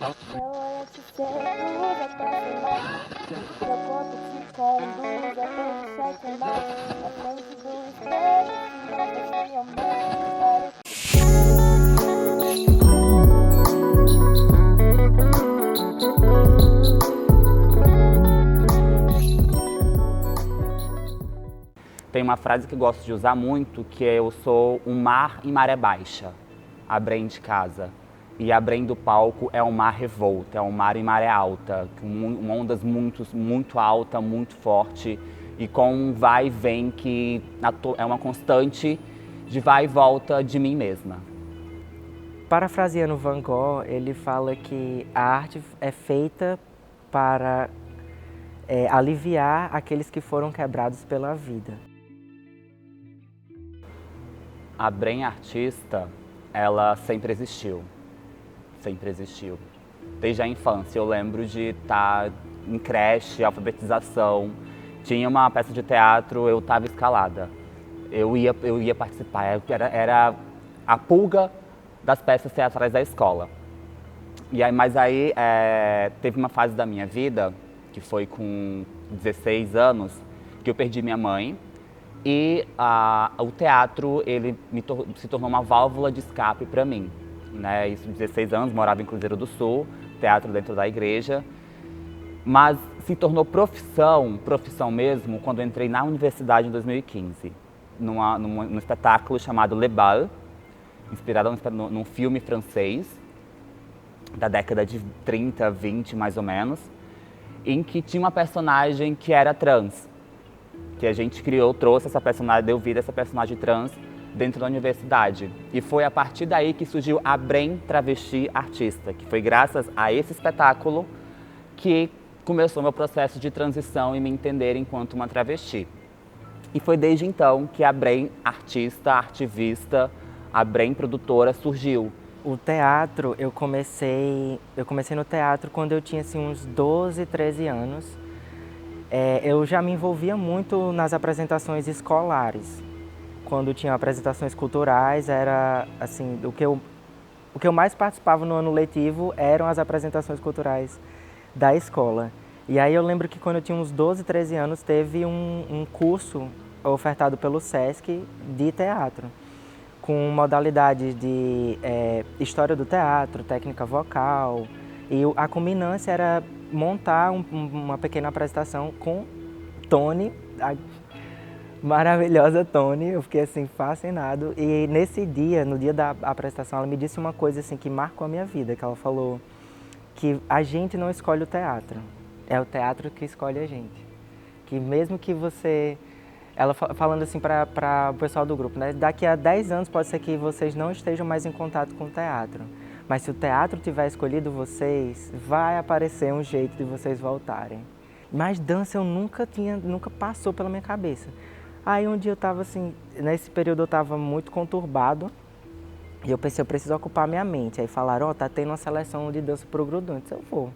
Meu olhar te seduz até sem mais. Meu corpo te conduz até te checkmate. Na frente do espelho, se não fecha minha mente. Tem uma frase que eu gosto de usar muito, que é: eu sou um mar em maré baixa, a Brem de casa. E a Brem do palco é um mar revolto, é um mar em maré alta, com ondas muito alta, muito forte, e com um vai e vem que é uma constante de vai e volta de mim mesma. Parafraseando Van Gogh, ele fala que a arte é feita para aliviar aqueles que foram quebrados pela vida. A Brem artista, ela sempre existiu. Sempre existiu. Desde a infância, eu lembro de estar em creche, alfabetização. Tinha uma peça de teatro, eu estava escalada. Eu ia participar, era a pulga das peças teatrais da escola. Mas aí teve uma fase da minha vida, que foi com 16 anos, que eu perdi minha mãe. E o teatro se tornou uma válvula de escape para mim. Né? Isso, 16 anos, morava em Cruzeiro do Sul, teatro dentro da igreja. Mas se tornou profissão mesmo, quando eu entrei na universidade em 2015, num espetáculo chamado Le Bal, inspirado num filme francês, da década de 30, 20 mais ou menos, em que tinha uma personagem que era trans, que a gente trouxe essa personagem, deu vida a essa personagem trans dentro da universidade. E foi a partir daí que surgiu a Brem Travesti Artista, que foi graças a esse espetáculo que começou meu processo de transição e me entender enquanto uma travesti. E foi desde então que a Brem Artista, ativista, a Brem Produtora surgiu. O teatro, eu comecei no teatro quando eu tinha assim, uns 12, 13 anos. Eu já me envolvia muito nas apresentações escolares. Quando tinha apresentações culturais, era assim, o que eu mais participava no ano letivo eram as apresentações culturais da escola. E aí eu lembro que quando eu tinha uns 12, 13 anos, teve um curso ofertado pelo SESC de teatro, com modalidades de história do teatro, técnica vocal, e a culminância era montar uma pequena apresentação com Tony, a maravilhosa Tony. Eu fiquei assim fascinado, e nesse dia, no dia da apresentação, ela me disse uma coisa assim que marcou a minha vida, que ela falou que a gente não escolhe o teatro, é o teatro que escolhe a gente. Que mesmo que você... Ela falando assim para o pessoal do grupo, né? Daqui a 10 anos pode ser que vocês não estejam mais em contato com o teatro, mas se o teatro tiver escolhido vocês, vai aparecer um jeito de vocês voltarem. Mas dança eu nunca passou pela minha cabeça. Aí um dia eu estava assim, nesse período eu estava muito conturbado, e eu pensei, eu preciso ocupar minha mente. Aí falaram, tá tendo uma seleção de dança pro Grudão. Eu disse, eu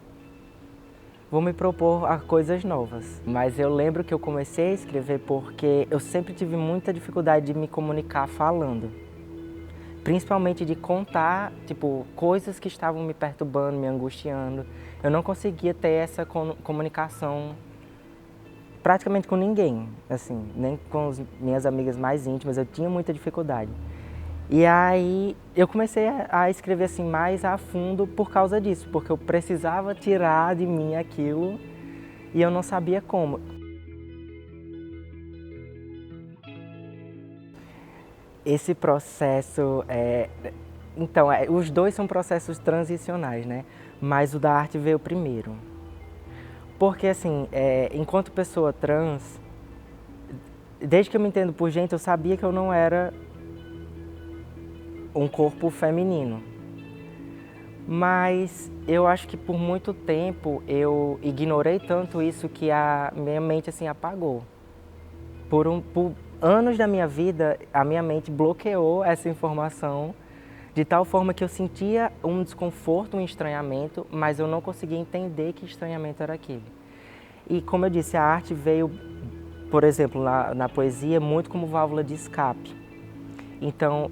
vou me propor a coisas novas. Mas eu lembro que eu comecei a escrever porque eu sempre tive muita dificuldade de me comunicar falando. Principalmente de contar, tipo, coisas que estavam me perturbando, me angustiando. Eu não conseguia ter essa comunicação praticamente com ninguém, assim, nem com as minhas amigas mais íntimas, eu tinha muita dificuldade. E aí eu comecei a escrever assim mais a fundo por causa disso, porque eu precisava tirar de mim aquilo e eu não sabia como. Esse processo, os dois são processos transicionais, né? Mas o da arte veio primeiro. Porque assim, enquanto pessoa trans, desde que eu me entendo por gente, eu sabia que eu não era um corpo feminino. Mas eu acho que por muito tempo eu ignorei tanto isso que a minha mente assim apagou. Por anos da minha vida, a minha mente bloqueou essa informação de tal forma que eu sentia um desconforto, um estranhamento, mas eu não conseguia entender que estranhamento era aquele. E como eu disse, a arte veio, por exemplo, na poesia, muito como válvula de escape. Então,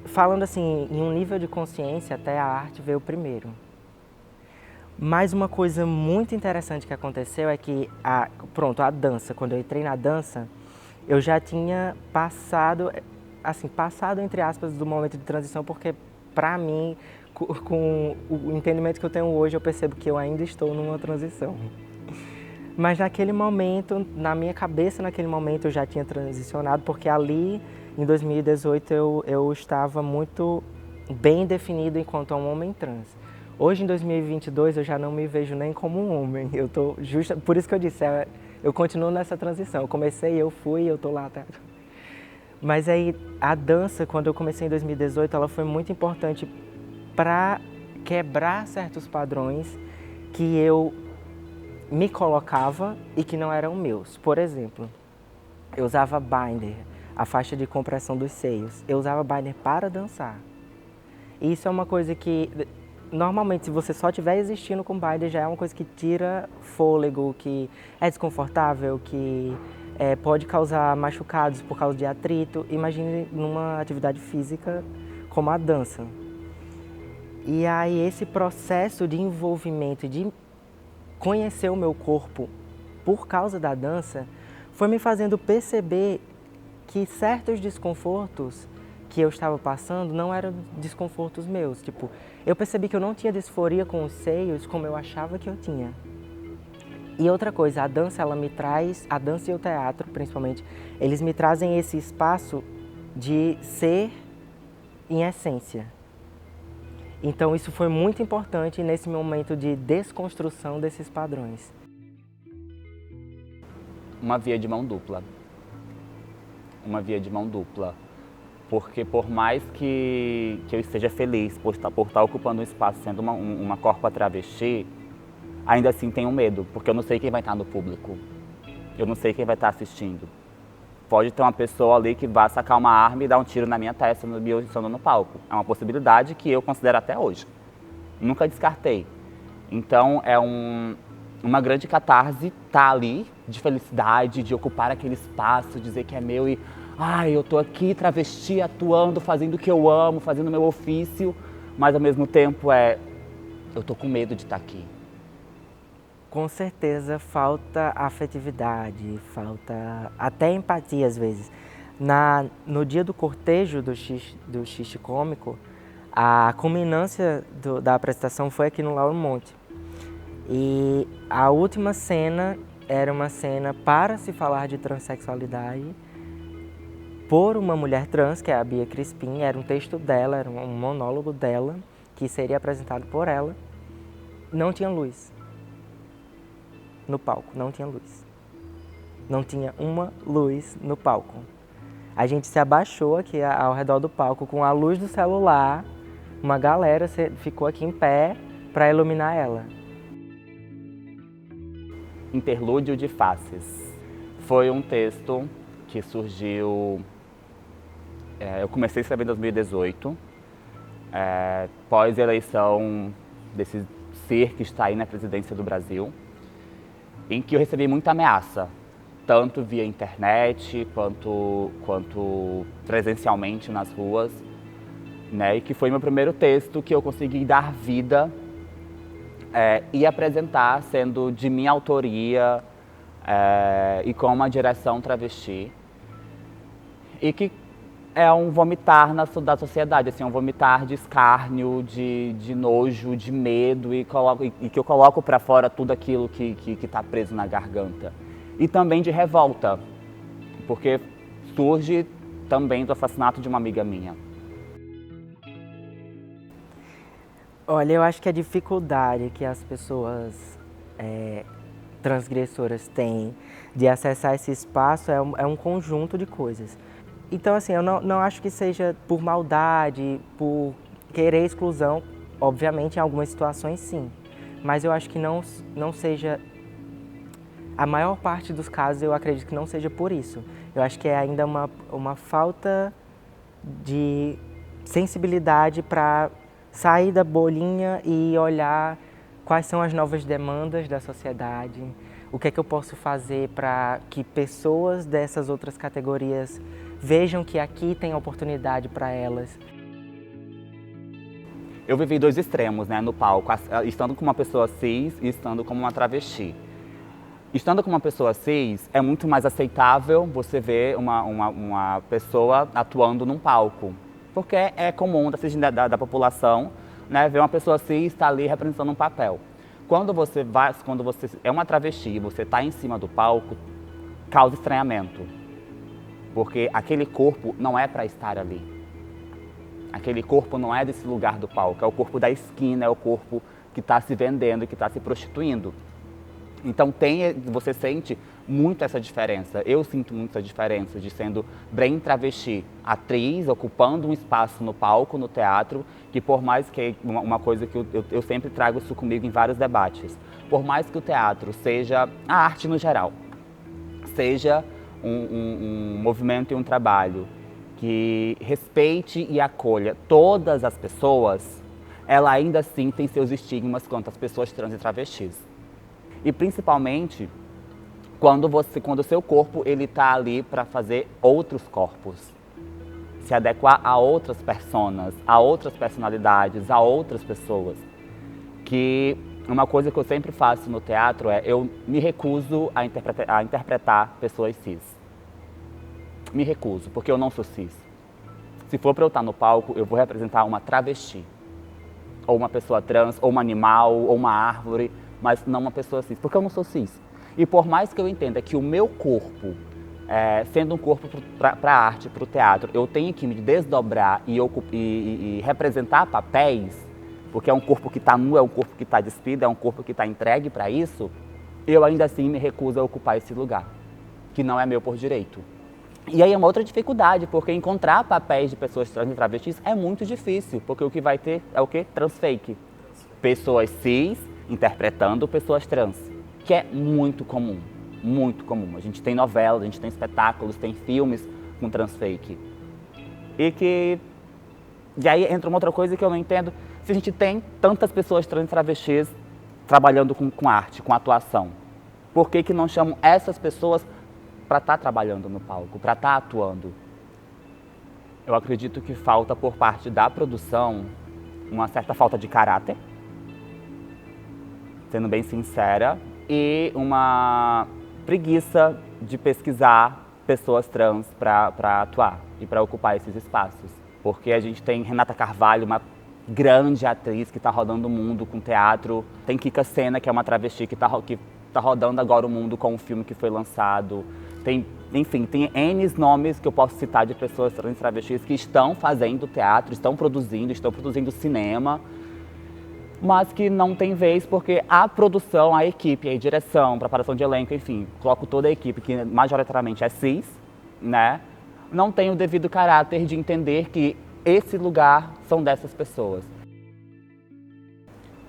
falando assim, em um nível de consciência, até a arte veio primeiro. Mas uma coisa muito interessante que aconteceu é que a dança, quando eu entrei na dança, eu já tinha passado, assim, passado entre aspas do momento de transição, porque para mim, com o entendimento que eu tenho hoje, eu percebo que eu ainda estou numa transição. Mas naquele momento, na minha cabeça, naquele momento eu já tinha transicionado, porque ali, em 2018, eu estava muito bem definido enquanto um homem trans. Hoje, em 2022, eu já não me vejo nem como um homem. Eu tô por isso que eu disse, eu continuo nessa transição. Eu comecei, eu fui, eu tô lá até. Mas aí, a dança, quando eu comecei em 2018, ela foi muito importante para quebrar certos padrões que eu me colocava e que não eram meus. Por exemplo, eu usava binder, a faixa de compressão dos seios. Eu usava binder para dançar. E isso é uma coisa que, normalmente, se você só estiver existindo com binder, já é uma coisa que tira fôlego, que é desconfortável, que pode causar machucados por causa de atrito. Imagine numa atividade física como a dança. E aí esse processo de envolvimento, de conhecer o meu corpo por causa da dança, foi me fazendo perceber que certos desconfortos que eu estava passando não eram desconfortos meus. Tipo, eu percebi que eu não tinha disforia com os seios como eu achava que eu tinha. E outra coisa, a dança a dança e o teatro principalmente, eles me trazem esse espaço de ser em essência. Então isso foi muito importante nesse momento de desconstrução desses padrões. Uma via de mão dupla. Uma via de mão dupla. Porque por mais que eu esteja feliz por estar ocupando um espaço sendo uma corpa travesti, ainda assim tenho medo, porque eu não sei quem vai estar no público. Eu não sei quem vai estar assistindo. Pode ter uma pessoa ali que vá sacar uma arma e dar um tiro na minha testa eu estando no palco. É uma possibilidade que eu considero até hoje. Nunca descartei. Então é uma grande catarse estar ali, de felicidade, de ocupar aquele espaço, dizer que é meu e eu tô aqui travesti, atuando, fazendo o que eu amo, fazendo o meu ofício, mas ao mesmo tempo eu tô com medo de estar aqui. Com certeza falta afetividade, falta até empatia às vezes. No dia do cortejo do Xixi Cômico, a culminância da apresentação foi aqui no Lauro Monte. E a última cena era uma cena para se falar de transexualidade por uma mulher trans, que é a Bia Crispim. Era um texto dela, era um monólogo dela, que seria apresentado por ela. Não tinha luz no palco, não tinha luz. Não tinha uma luz no palco. A gente se abaixou aqui ao redor do palco com a luz do celular, uma galera ficou aqui em pé para iluminar ela. Interlúdio de Faces. Foi um texto que surgiu... eu comecei a escrever em 2018, pós-eleição desse ser que está aí na presidência do Brasil, em que eu recebi muita ameaça, tanto via internet quanto presencialmente nas ruas, né? E que foi meu primeiro texto que eu consegui dar vida e apresentar sendo de minha autoria e com uma direção travesti. E que é um vomitar da sociedade, assim, um vomitar de escárnio, de nojo, de medo e que eu coloco para fora tudo aquilo que está preso na garganta. E também de revolta, porque surge também do assassinato de uma amiga minha. Olha, eu acho que a dificuldade que as pessoas transgressoras têm de acessar esse espaço é um conjunto de coisas. Então, assim, eu não acho que seja por maldade, por querer exclusão. Obviamente, em algumas situações, sim. Mas eu acho que não seja... A maior parte dos casos, eu acredito que não seja por isso. Eu acho que é ainda uma falta de sensibilidade para sair da bolinha e olhar quais são as novas demandas da sociedade, o que é que eu posso fazer para que pessoas dessas outras categorias vejam que aqui tem oportunidade para elas. Eu vivi dois extremos, né, no palco, estando como uma pessoa cis e estando como uma travesti. Estando como uma pessoa cis, é muito mais aceitável você ver uma pessoa atuando num palco. Porque é comum da população, né, ver uma pessoa cis estar ali representando um papel. Quando você é uma travesti e você está em cima do palco, causa estranhamento. Porque aquele corpo não é para estar ali. Aquele corpo não é desse lugar do palco, é o corpo da esquina, é o corpo que está se vendendo, que está se prostituindo. Então você sente muito essa diferença. Eu sinto muito essa diferença de sendo bem travesti, atriz, ocupando um espaço no palco, no teatro, que por mais que, uma coisa que eu sempre trago isso comigo em vários debates, por mais que o teatro seja, a arte no geral, seja um movimento e um trabalho que respeite e acolha todas as pessoas, ela ainda assim tem seus estigmas quanto às pessoas trans e travestis. E principalmente quando o seu corpo ele está ali para fazer outros corpos, se adequar a outras personas, a outras personalidades, a outras pessoas. Que uma coisa que eu sempre faço no teatro é eu me recuso a interpretar pessoas cis. Me recuso, porque eu não sou cis. Se for para eu estar no palco, eu vou representar uma travesti, ou uma pessoa trans, ou um animal, ou uma árvore, mas não uma pessoa cis, porque eu não sou cis. E por mais que eu entenda que o meu corpo, sendo um corpo para a arte, para o teatro, eu tenho que me desdobrar e representar papéis, porque é um corpo que está nu, é um corpo que está despido, é um corpo que está entregue para isso, eu ainda assim me recuso a ocupar esse lugar, que não é meu por direito. E aí é uma outra dificuldade, porque encontrar papéis de pessoas trans e travestis é muito difícil, porque o que vai ter é o quê? Transfake. Pessoas cis interpretando pessoas trans, que é muito comum, muito comum. A gente tem novelas, a gente tem espetáculos, tem filmes com transfake. E aí entra uma outra coisa que eu não entendo, se a gente tem tantas pessoas trans e travestis trabalhando com arte, com atuação, por que não chamam essas pessoas para estar trabalhando no palco, para estar atuando? Eu acredito que falta por parte da produção uma certa falta de caráter, sendo bem sincera, e uma preguiça de pesquisar pessoas trans para atuar e para ocupar esses espaços. Porque a gente tem Renata Carvalho, uma grande atriz que está rodando o mundo com teatro, tem Kika Sena, que é uma travesti que tá rodando agora o mundo com um filme que foi lançado. Enfim, tem N nomes que eu posso citar de pessoas trans e travestis que estão fazendo teatro, estão produzindo cinema, mas que não tem vez porque a produção, a equipe, a direção, preparação de elenco, enfim, coloco toda a equipe, que majoritariamente é cis, né, não tem o devido caráter de entender que esse lugar são dessas pessoas.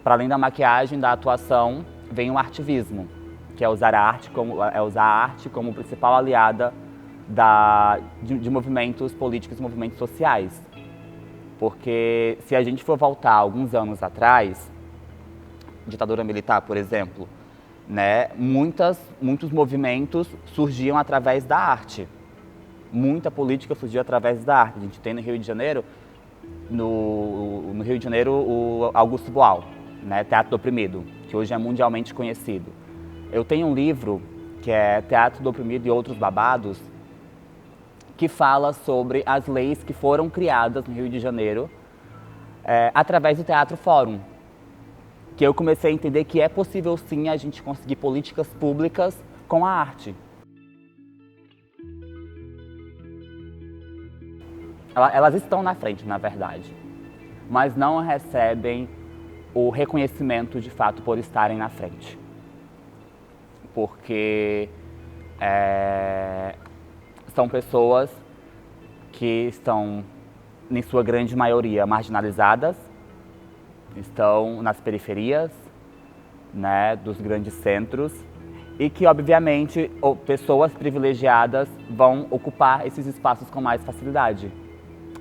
Para além da maquiagem, da atuação, vem o artivismo, que é usar a arte como principal aliada de movimentos políticos, movimentos sociais. Porque se a gente for voltar alguns anos atrás, ditadura militar, por exemplo, né, muitos movimentos surgiam através da arte. Muita política surgiu através da arte. A gente tem no Rio de Janeiro, o Augusto Boal, né, Teatro do Oprimido, que hoje é mundialmente conhecido. Eu tenho um livro que é Teatro do Oprimido e Outros Babados, que fala sobre as leis que foram criadas no Rio de Janeiro através do Teatro Fórum. Que eu comecei a entender que é possível sim a gente conseguir políticas públicas com a arte. Elas estão na frente, na verdade, mas não recebem o reconhecimento de fato por estarem na frente. Porque são pessoas que estão, em sua grande maioria, marginalizadas, estão nas periferias, né, dos grandes centros, e que, obviamente, pessoas privilegiadas vão ocupar esses espaços com mais facilidade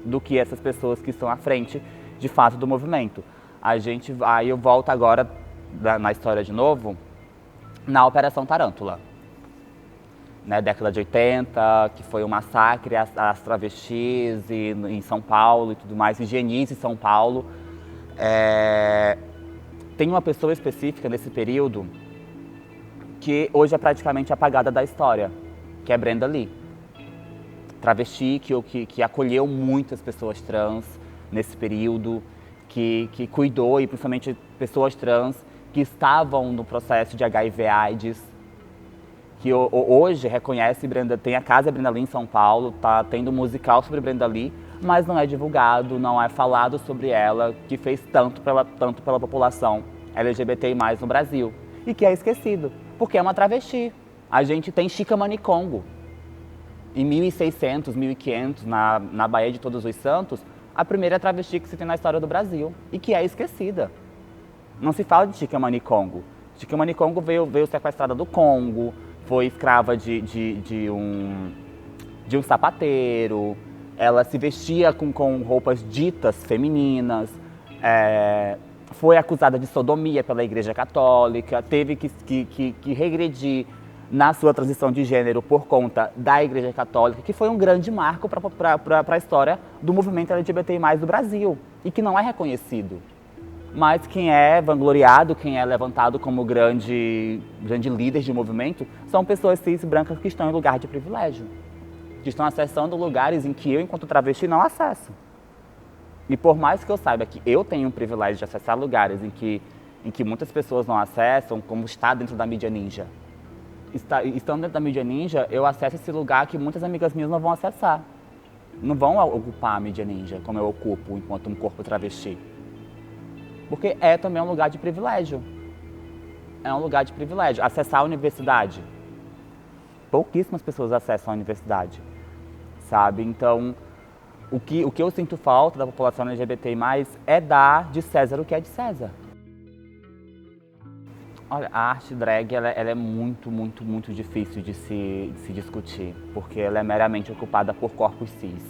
do que essas pessoas que estão à frente, de fato, do movimento. Aí eu volto agora, na história de novo, na Operação Tarântula. Né, década de 80, que foi um massacre às travestis em São Paulo e tudo mais, higienize São Paulo. Tem uma pessoa específica nesse período que hoje é praticamente apagada da história, que é Brenda Lee. Travesti que acolheu muitas pessoas trans nesse período, que cuidou, e principalmente pessoas trans que estavam no processo de HIV/AIDS, que hoje reconhece Brenda, tem a Casa Brenda Lee em São Paulo, tá tendo um musical sobre Brenda Lee, mas não é divulgado, não é falado sobre ela, que fez tanto pela população LGBTI+, no Brasil, e que é esquecido, porque é uma travesti. A gente tem Chica Manicongo. Em 1600, 1500, na Baía de Todos os Santos, a primeira travesti que se tem na história do Brasil, e que é esquecida. Não se fala de Chica Manicongo. Chica Manicongo veio sequestrada do Congo, foi escrava de um sapateiro, ela se vestia com roupas ditas femininas, foi acusada de sodomia pela Igreja Católica, teve que regredir na sua transição de gênero por conta da Igreja Católica, que foi um grande marco para a história do movimento LGBTI+, do Brasil, e que não é reconhecido. Mas quem é vangloriado, quem é levantado como grande líder de movimento, são pessoas cis brancas que estão em lugar de privilégio, que estão acessando lugares em que eu, enquanto travesti, não acesso. E por mais que eu saiba que eu tenho o privilégio de acessar lugares em que muitas pessoas não acessam, como está dentro da mídia ninja, estando dentro da mídia ninja, eu acesso esse lugar que muitas amigas minhas não vão acessar. Não vão ocupar a mídia ninja como eu ocupo enquanto um corpo travesti. Porque é também um lugar de privilégio. É um lugar de privilégio. Acessar a universidade. Pouquíssimas pessoas acessam a universidade, sabe? Então, o que eu sinto falta da população LGBTI+, é dar de César o que é de César. Olha, a arte drag ela é muito, muito, muito difícil de se discutir, porque ela é meramente ocupada por corpos cis.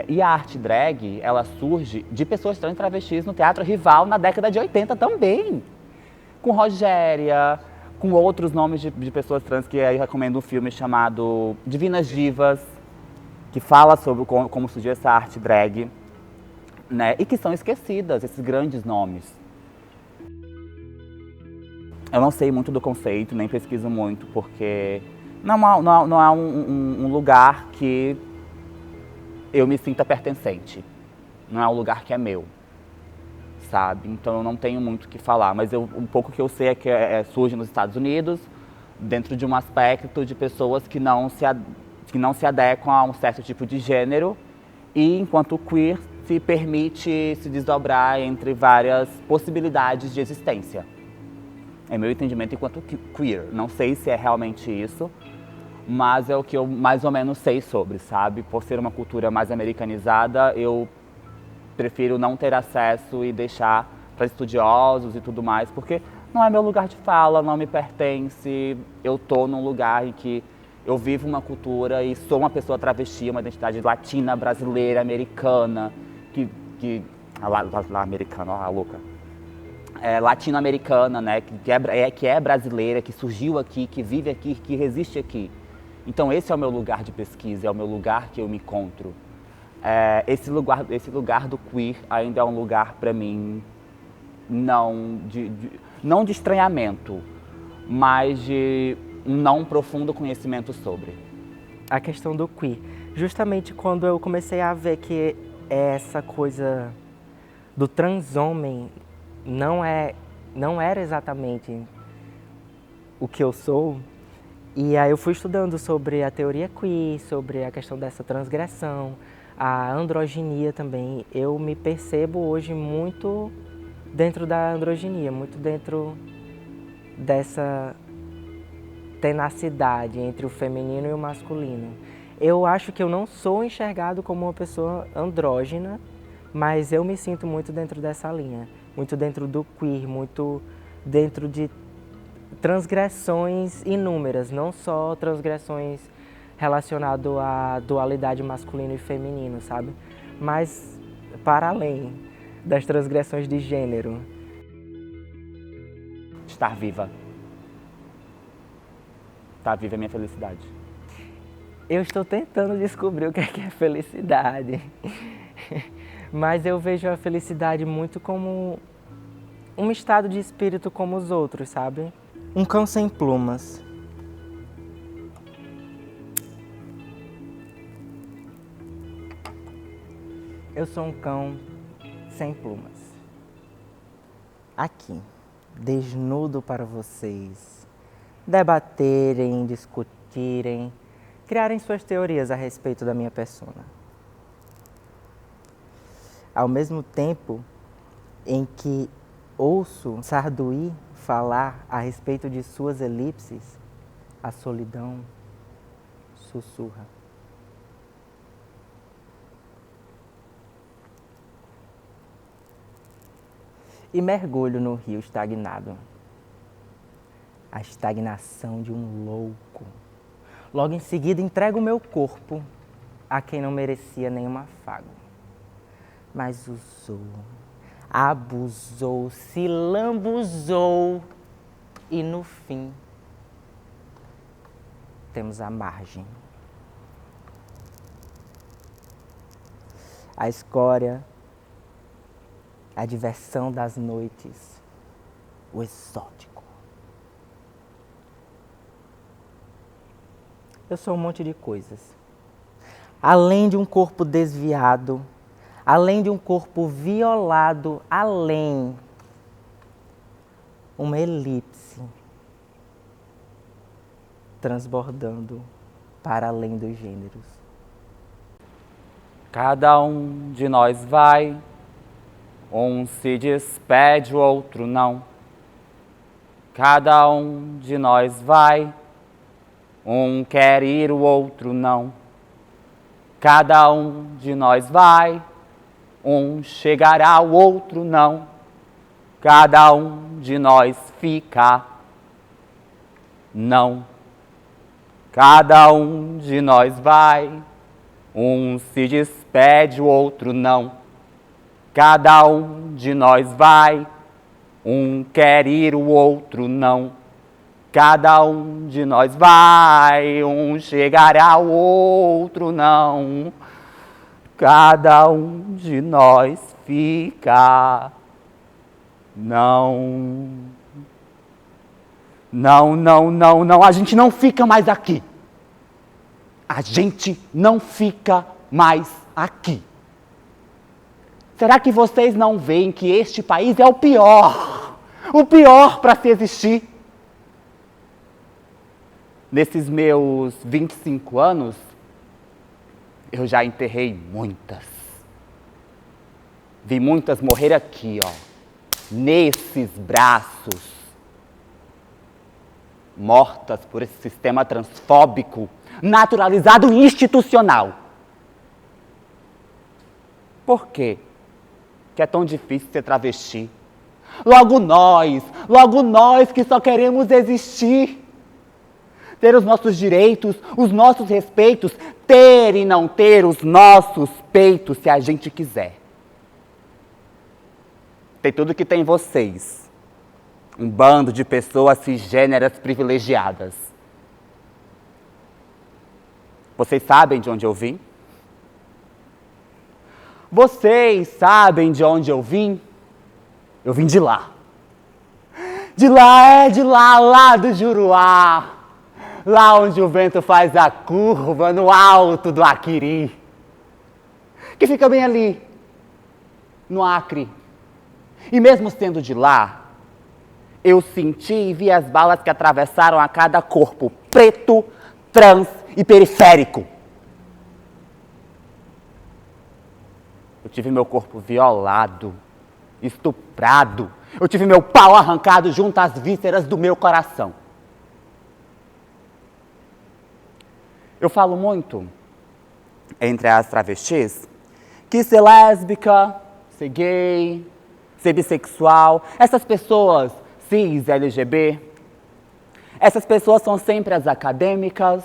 E a arte drag, ela surge de pessoas trans travestis no Teatro Rival na década de 80 também. Com Rogéria, com outros nomes de pessoas trans, que aí eu recomendo um filme chamado Divinas Divas, que fala sobre como surgiu essa arte drag, né? E que são esquecidas, esses grandes nomes. Eu não sei muito do conceito, nem pesquiso muito, porque não é um lugar que eu me sinta pertencente. Não é um lugar que é meu, sabe? Então eu não tenho muito o que falar, mas um pouco que eu sei é que surge nos Estados Unidos, dentro de um aspecto de pessoas que não se adequam a um certo tipo de gênero, e enquanto queer se permite se desdobrar entre várias possibilidades de existência. É meu entendimento enquanto queer. Não sei se é realmente isso, mas é o que eu mais ou menos sei sobre, sabe? Por ser uma cultura mais americanizada, eu prefiro não ter acesso e deixar para estudiosos e tudo mais, porque não é meu lugar de fala, não me pertence. Eu tô num lugar em que eu vivo uma cultura e sou uma pessoa travesti, uma identidade latina, brasileira, americana, americana, ó, a louca. Latino-americana, né, que é brasileira, que surgiu aqui, que vive aqui, que resiste aqui. Então esse é o meu lugar de pesquisa, é o meu lugar que eu me encontro. Esse lugar do queer ainda é um lugar para mim não de estranhamento, mas de um não profundo conhecimento sobre. A questão do queer, justamente quando eu comecei a ver que essa coisa do transhomem não era exatamente o que eu sou, e aí eu fui estudando sobre a teoria queer, sobre a questão dessa transgressão, a androginia também. Eu me percebo hoje muito dentro da androginia, muito dentro dessa tenacidade entre o feminino e o masculino. Eu acho que eu não sou enxergado como uma pessoa andrógina, mas eu me sinto muito dentro dessa linha. Muito dentro do queer, muito dentro de transgressões inúmeras, não só transgressões relacionadas à dualidade masculino e feminino, sabe? Mas para além das transgressões de gênero. Estar viva. Estar viva é minha felicidade. Eu estou tentando descobrir o que é felicidade. Mas eu vejo a felicidade muito como um estado de espírito como os outros, sabe? Um cão sem plumas. Eu sou um cão sem plumas. Aqui, desnudo para vocês debaterem, discutirem, criarem suas teorias a respeito da minha persona. Ao mesmo tempo em que ouço Sarduí falar a respeito de suas elipses, a solidão sussurra. E mergulho no rio estagnado. A estagnação de um louco. Logo em seguida entrego o meu corpo a quem não merecia nenhum afago. Mas usou, abusou, se lambuzou e no fim temos a margem. A escória, a diversão das noites, o exótico. Eu sou um monte de coisas. Além de um corpo desviado, além de um corpo violado, além uma elipse transbordando para além dos gêneros. Cada um de nós vai, um se despede, o outro não. Cada um de nós vai, um quer ir, o outro não. Cada um de nós vai, um chegará, o outro não. Cada um de nós fica, não. Cada um de nós vai, um se despede, o outro não. Cada um de nós vai, um quer ir, o outro não. Cada um de nós vai, um chegará, o outro não. Cada um de nós fica, não. Não, não, não, não, a gente não fica mais aqui. A gente não fica mais aqui. Será que vocês não veem que este país é o pior para se existir? Nesses meus 25 anos, eu já enterrei muitas. Vi muitas morrer aqui, ó, nesses braços. Mortas por esse sistema transfóbico, naturalizado e institucional. Por quê que é tão difícil ser travesti? Logo nós que só queremos existir. Ter os nossos direitos, os nossos respeitos, ter e não ter os nossos peitos se a gente quiser. Tem tudo que tem vocês. Um bando de pessoas cisgêneras privilegiadas. Vocês sabem de onde eu vim? Vocês sabem de onde eu vim? Eu vim de lá. De lá, lá do Juruá. Lá onde o vento faz a curva no alto do Aquiri. Que fica bem ali, no Acre. E mesmo sendo de lá, eu senti e vi as balas que atravessaram a cada corpo, preto, trans e periférico. Eu tive meu corpo violado, estuprado. Eu tive meu pau arrancado junto às vísceras do meu coração. Eu falo muito, entre as travestis, que ser lésbica, ser gay, ser bissexual, essas pessoas cis, LGB, essas pessoas são sempre as acadêmicas,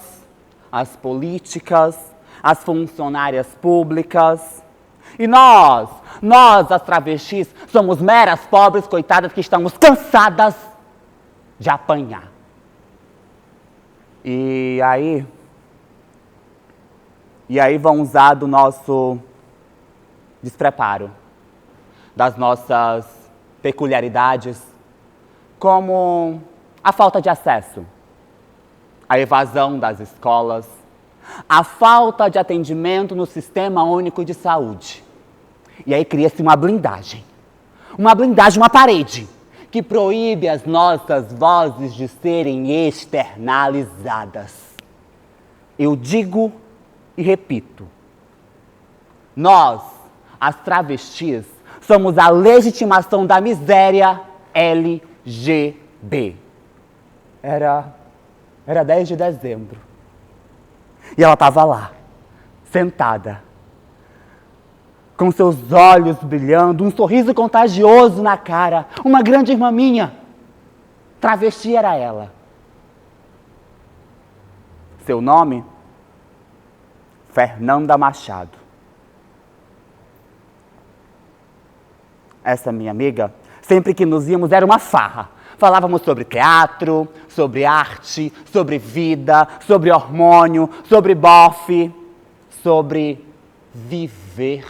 as políticas, as funcionárias públicas. E nós, as travestis, somos meras pobres coitadas que estamos cansadas de apanhar. E aí vão usar do nosso despreparo, das nossas peculiaridades, como a falta de acesso, a evasão das escolas, a falta de atendimento no Sistema Único de Saúde. E aí cria-se uma blindagem, uma parede, que proíbe as nossas vozes de serem externalizadas. Eu digo e repito, nós, as travestis, somos a legitimação da miséria LGB. Era 10 de dezembro. E ela estava lá, sentada, com seus olhos brilhando, um sorriso contagioso na cara, uma grande irmã minha. Travesti era ela. Seu nome? Fernanda Machado. Essa minha amiga, sempre que nos íamos, era uma farra. Falávamos sobre teatro, sobre arte, sobre vida, sobre hormônio, sobre bofe, sobre viver.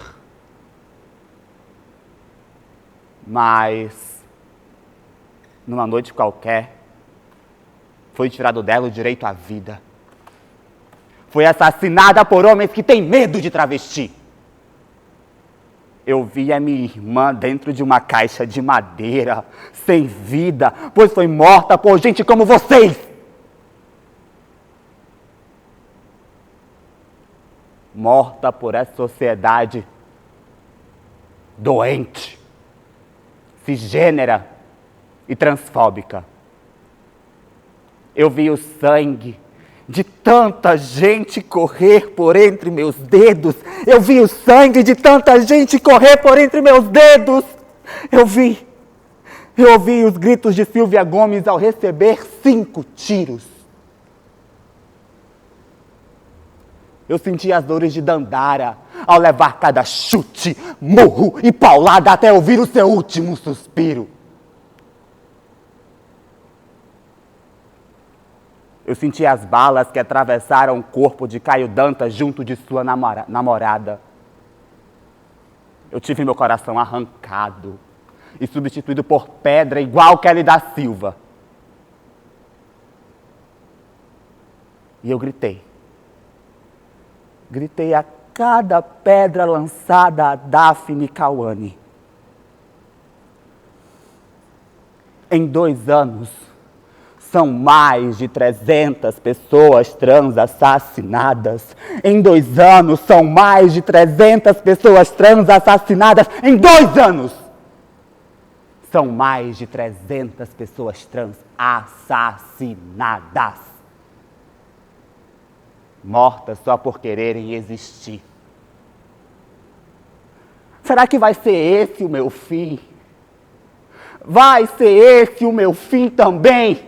Mas, numa noite qualquer, foi tirado dela o direito à vida. Foi assassinada por homens que têm medo de travesti. Eu vi a minha irmã dentro de uma caixa de madeira, sem vida, pois foi morta por gente como vocês. Morta por essa sociedade doente, cisgênera e transfóbica. Eu vi o sangue de tanta gente correr por entre meus dedos. Eu vi o sangue de tanta gente correr por entre meus dedos. Eu ouvi os gritos de Silvia Gomes ao receber 5 tiros. Eu senti as dores de Dandara ao levar cada chute, murro e paulada até ouvir o seu último suspiro. Eu senti as balas que atravessaram o corpo de Caio Dantas junto de sua namorada. Eu tive meu coração arrancado e substituído por pedra igual Kelly da Silva. E eu gritei. Gritei a cada pedra lançada a Daphne Cauane. Em 2 anos, são mais de 300 pessoas trans assassinadas. Em 2 anos, são mais de 300 pessoas trans assassinadas. Em 2 anos, são mais de 300 pessoas trans assassinadas. Mortas só por quererem existir. Será que vai ser esse o meu fim? Vai ser esse o meu fim também?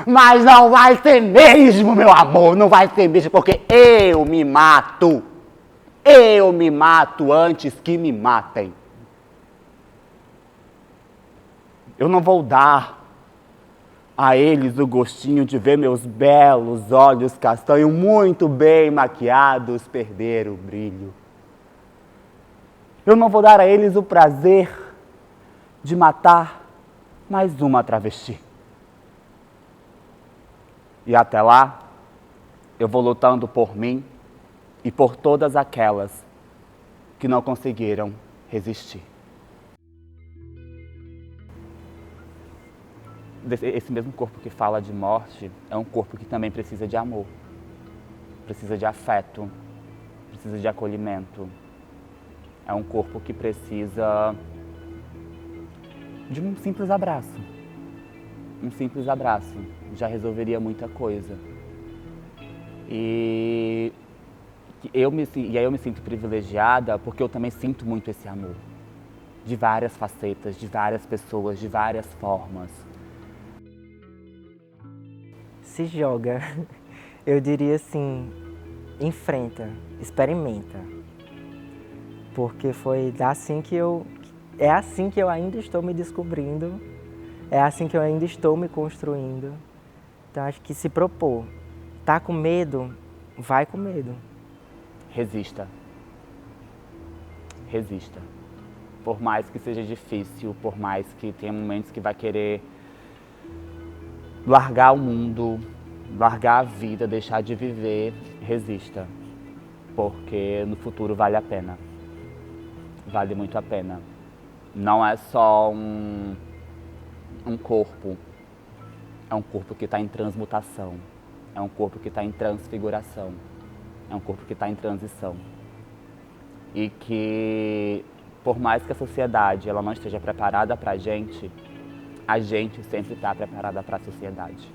Mas não vai ser mesmo, meu amor, não vai ser mesmo, porque eu me mato. Eu me mato antes que me matem. Eu não vou dar a eles o gostinho de ver meus belos olhos castanhos muito bem maquiados perder o brilho. Eu não vou dar a eles o prazer de matar mais uma travesti. E até lá, eu vou lutando por mim e por todas aquelas que não conseguiram resistir. Esse mesmo corpo que fala de morte é um corpo que também precisa de amor, precisa de afeto, precisa de acolhimento. É um corpo que precisa de um simples abraço. Um simples abraço já resolveria muita coisa. E aí eu me sinto privilegiada porque eu também sinto muito esse amor. De várias facetas, de várias pessoas, de várias formas. Se joga. Eu diria assim, enfrenta, experimenta. Porque é assim que eu ainda estou me descobrindo, é assim que eu ainda estou me construindo. Então acho que se propor, tá com medo, vai com medo. resista. Resista. Por mais que seja difícil, por mais que tenha momentos que vai querer largar o mundo, largar a vida, deixar de viver, resista. Porque no futuro vale a pena. Vale muito a pena. Não é só um corpo. É um corpo que está em transmutação. É um corpo que está em transfiguração. É um corpo que está em transição. E que, por mais que a sociedade ela não esteja preparada para a gente sempre está preparada para a sociedade.